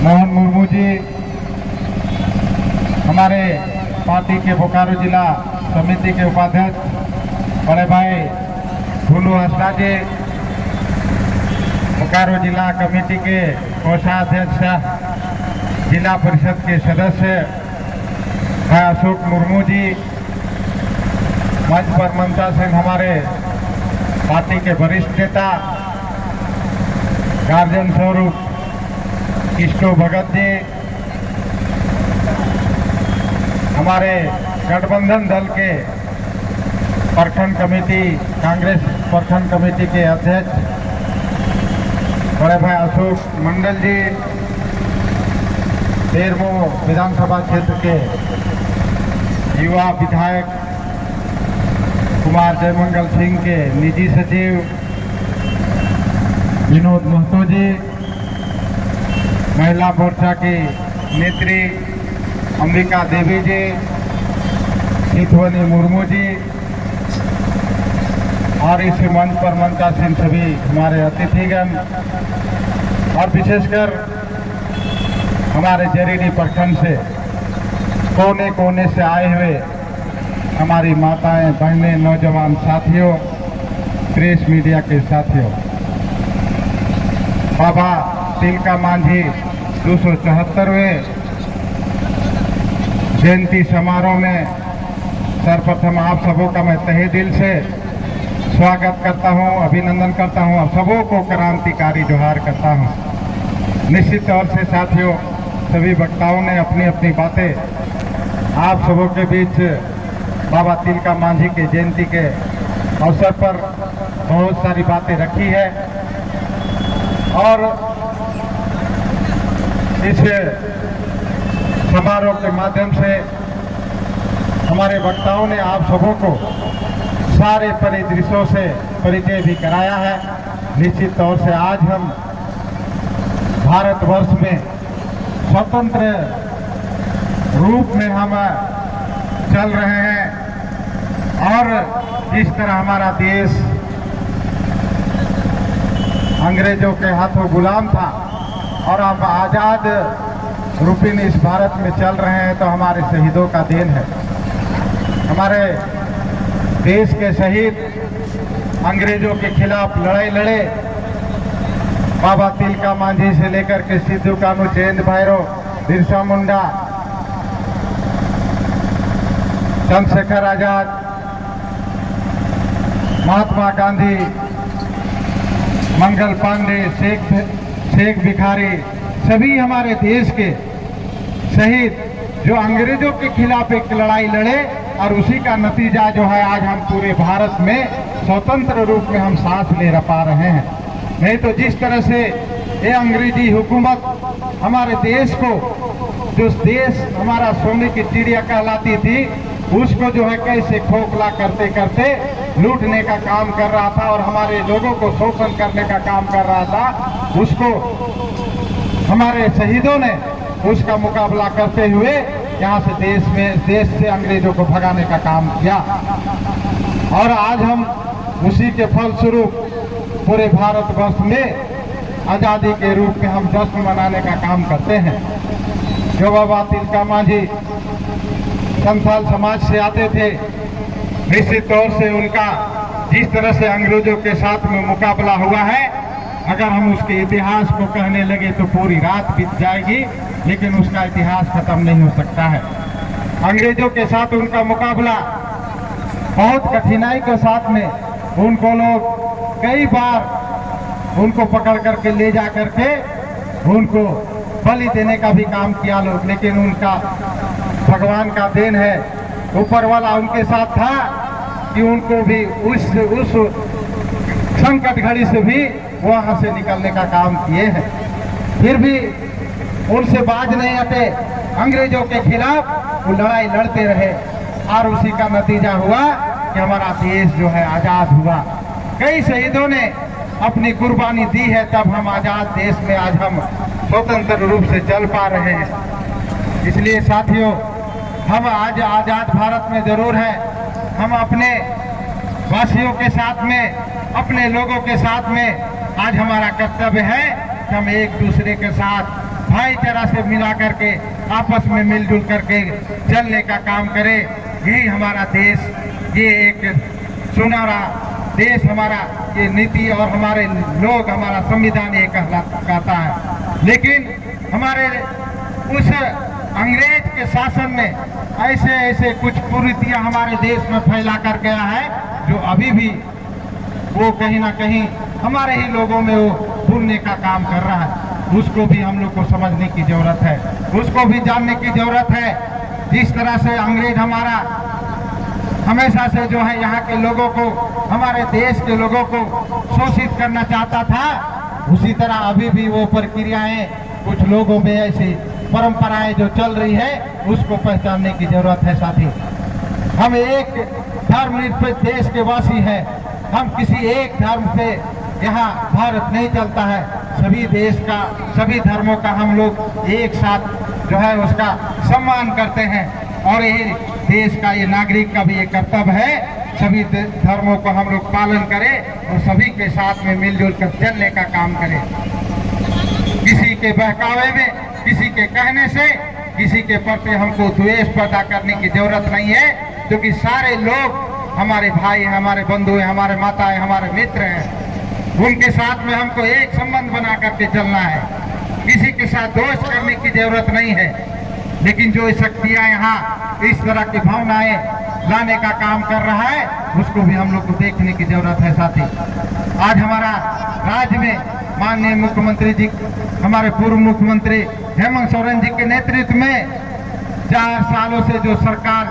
मोहन मुर्मू जी, हमारे पार्टी के बोकारो जिला समिति के उपाध्यक्ष बड़े भाई भूलू हंसदा जी, बोकारो जिला कमेटी के कोषाध्यक्ष, जिला परिषद के सदस्य भाई अशोक मुर्मू जी, मंच पर ममता सिंह हमारे पार्टी के वरिष्ठ नेता, गार्जियन स्वरूप किष्टो भगत जी, हमारे गठबंधन दल के प्रखंड कमेटी, कांग्रेस प्रखंड कमेटी के अध्यक्ष बड़े भाई अशोक मंडल जी, 13वां विधानसभा क्षेत्र के युवा विधायक कुमार जयमंगल सिंह के निजी सचिव विनोद महतो जी, महिला मोर्चा की नेत्री अंबिका देवी जी, सीतवनी मुर्मू जी और इस मंच पर ममता सिंह सभी हमारे अतिथिगण और विशेषकर हमारे जरीडी प्रखंड से कोने कोने से आए हुए हमारी माताएं, बहनें, नौजवान साथियों, प्रेस मीडिया के साथियों, बाबा तिलका मांझी 274वें जयंती समारोह में सर्वप्रथम आप सबों का मैं तहे दिल से स्वागत करता हूं, अभिनंदन करता हूं, आप सबों को क्रांतिकारी जोहार करता हूं। निश्चित तौर से साथियों, सभी वक्ताओं ने अपनी अपनी बातें आप सबों के बीच बाबा तिलका मांझी के जयंती के अवसर पर बहुत सारी बातें रखी है और इस समारोह के माध्यम से हमारे वक्ताओं ने आप सबों को सारे परिदृश्यों से परिचय भी कराया है। निश्चित तौर से आज हम भारतवर्ष में स्वतंत्र रूप में हम चल रहे हैं और जिस तरह हमारा देश अंग्रेजों के हाथों गुलाम था और अब आजाद रूपी इस भारत में चल रहे हैं, तो हमारे शहीदों का देन है। हमारे देश के शहीद अंग्रेजों के खिलाफ लड़ाई लड़े, बाबा तिलका मांझी से लेकर के सिद्धू कान्हू, जयंत भैरव, बिरसा मुंडा, चंद्रशेखर आजाद, महात्मा गांधी, मंगल पांडे, शेख भिखारी, सभी हमारे देश के शहीद जो अंग्रेजों के खिलाफ एक लड़ाई लड़े और उसी का नतीजा जो है आज हम पूरे भारत में स्वतंत्र रूप में हम सांस ले पा रहे हैं। नहीं तो जिस तरह से ये अंग्रेजी हुकूमत हमारे देश को, जो देश हमारा सोने की चिड़िया कहलाती थी, उसको जो है कैसे खोखला करते करते लूटने का काम कर रहा था और हमारे लोगों को शोषण करने का काम कर रहा था, उसको हमारे शहीदों ने उसका मुकाबला करते हुए यहाँ से देश से अंग्रेजों को भगाने का काम किया और आज हम उसी के फलस्वरूप पूरे भारतवर्ष में आज़ादी के रूप में हम जश्न मनाने का काम करते हैं। जो बाबा तिलका मांझी संथाल समाज से आते थे, निश्चित तौर से उनका जिस तरह से अंग्रेजों के साथ में मुकाबला हुआ है, अगर हम उसके इतिहास को कहने लगे तो पूरी रात बीत जाएगी, लेकिन उसका इतिहास खत्म नहीं हो सकता है। अंग्रेजों के साथ उनका मुकाबला बहुत कठिनाई के साथ में, उनको लोग कई बार उनको पकड़ करके ले जा करके उनको बलि देने का भी काम किया लोग, लेकिन उनका भगवान का देन है, ऊपर वाला उनके साथ था कि उनको भी उस संकट घड़ी से भी वहां से निकलने का काम किए हैं। फिर भी उनसे बाज नहीं हटे, अंग्रेजों के खिलाफ वो लड़ाई लड़ते रहे और उसी का नतीजा हुआ कि हमारा देश जो है आजाद हुआ। कई शहीदों ने अपनी कुर्बानी दी है, तब हम आजाद देश में आज हम स्वतंत्र रूप से चल पा रहे हैं। इसलिए साथियों, हम आज आजाद भारत में जरूर हैं, हम अपने वासियों के साथ में, अपने लोगों के साथ में आज हमारा कर्तव्य है कि हम एक दूसरे के साथ भाईचारा से मिला करके आपस में मिलजुल करके चलने का काम करे। यही हमारा देश, ये एक सुनहरा देश हमारा, ये नीति और हमारे लोग, हमारा संविधान ये कहता है। लेकिन हमारे उस अंग्रेज के शासन में ऐसे ऐसे कुछ कुरीतियां हमारे देश में फैला कर गया है, जो अभी भी वो कहीं ना कहीं हमारे ही लोगों में वो भूलने का काम कर रहा है। उसको भी हम लोग को समझने की जरूरत है, उसको भी जानने की जरूरत है। जिस तरह से अंग्रेज हमारा हमेशा से जो है यहाँ के लोगों को, हमारे देश के लोगों को शोषित करना चाहता था, उसी तरह अभी भी वो प्रक्रियाएं कुछ लोगों में ऐसी परंपराएं जो चल रही है, उसको पहचानने की जरूरत है। साथी, हम एक धर्मनिरपेक्ष देश के वासी हैं, हम किसी एक धर्म से यहाँ भारत नहीं चलता है। सभी देश का, सभी धर्मों का हम लोग एक साथ जो है उसका सम्मान करते हैं, और ये देश का, ये नागरिक का भी एक कर्तव्य है, सभी धर्मों को हम लोग पालन करें और सभी के साथ में मिलजुल कर चलने का काम करें। किसी के बहकावे में, किसी के कहने से, किसी के प्रति हमको द्वेष पैदा करने की जरूरत नहीं है, क्योंकि सारे लोग हमारे भाई हैं, हमारे बंधु हैं, हमारे माता हैं, हमारे मित्र हैं। उनके साथ में हमको एक संबंध बना करके चलना है, किसी के साथ दोष करने की जरूरत नहीं है। लेकिन जो शक्तियां यहाँ इस तरह की भावनाएं लाने का काम कर रहा है, उसको भी हम लोग को देखने की जरूरत है। साथी, आज हमारा राज्य में माननीय मुख्यमंत्री जी, हमारे पूर्व मुख्यमंत्री हेमंत सोरेन जी के नेतृत्व में 4 सालों से जो सरकार